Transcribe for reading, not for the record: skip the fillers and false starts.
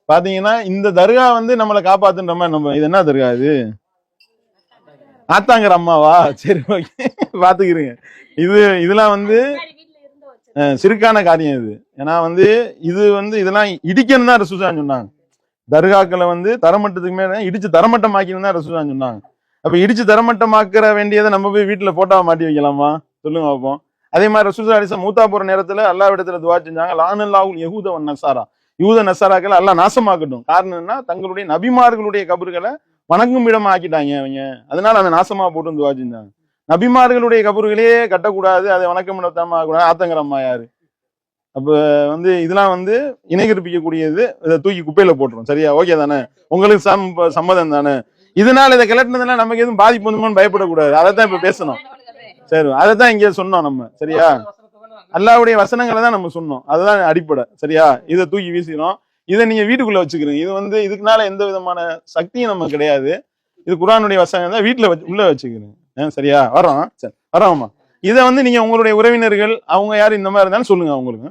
பாத்தீங்கன்னா இந்த தர்கா வந்து நம்மளை காப்பாத்துன்ற மாதிரி நம்ம இது என்ன தர்கா இது ஆத்தாங்கிற அம்மாவா சரி ஓகே பாத்துக்கிறீங்க இது இதெல்லாம் வந்து சிறுக்கான காரியம் இது ஏன்னா வந்து இது வந்து இதெல்லாம் இடிக்கணும் தான் ரசூலுல்லாஹ் சொன்னாங்க தர்காக்களை வந்து தரமட்டத்துக்கு மேல இடிச்சு தரமட்டமாக்கணும் தான் ரசூலுல்லாஹ் சொன்னாங்க அப்ப இடிச்சு தரமட்டமாக்குற வேண்டியதை நம்ம போய் வீட்டுல போட்டோவை மாட்டி வைக்கலாமா சொல்லுங்க பார்ப்போம் அதே மாதிரி ரசூலுல்லாஹி அலைஹி வஸல்லம் மூத்தா போற நேரத்துல அல்லாஹ்விடத்துல துஆ செஞ்சாங்க லானல்லாஹுல் யஹூத வன் நஸாரா யூத நஸாராக்களை அல்லாஹ் நாசமாக்கட்டும் காரணம் என்ன தங்களுடைய நபிமார்களுடைய கபறுகளை வணங்கும் இடமா ஆக்கிட்டாங்க அவங்க அதனால அந்த நாசமா போட்டு துஆ செஞ்சாங்க நபிமார்களுடைய கபறுகளே கட்டக்கூடாது அதை வணக்கம் இடத்தமா ஆகக்கூடாது ஆத்தங்கரம்மா யாரு அப்ப வந்து இதெல்லாம் வந்து இணை கற்பிக்கக்கூடியது இதை தூக்கி குப்பையில போட்டுரும் சரியா ஓகே தானே உங்களுக்கு சம்மதம் தானே இதனால இதை கிளட்டினதுனால நமக்கு எதுவும் பாதிப்பு வந்துமோன்னு பயப்படக்கூடாது அதைத்தான் இப்ப பேசணும் சரி அதைத்தான் இங்க சொன்னோம் நம்ம சரியா அல்லாஹ்வுடைய வசனங்களை தான் நம்ம சொன்னோம் அதுதான் அடிப்படை சரியா இதை தூக்கி வீசிடும் இதை நீங்க வீட்டுக்குள்ள வச்சுக்கிறீங்க இது வந்து இதுக்குனால எந்த விதமான சக்தியும் நமக்கு கிடையாது இது குர்ஆனுடைய வசனம் தான் வீட்டுல உள்ள வச்சுக்கிறீங்க சரியா வரோம் சரி வரோம்மா இதை வந்து நீங்க உங்களுடைய உறவினர்கள் அவங்க யாரும் இந்த மாதிரி இருந்தாலும் சொல்லுங்க அவங்களுக்கு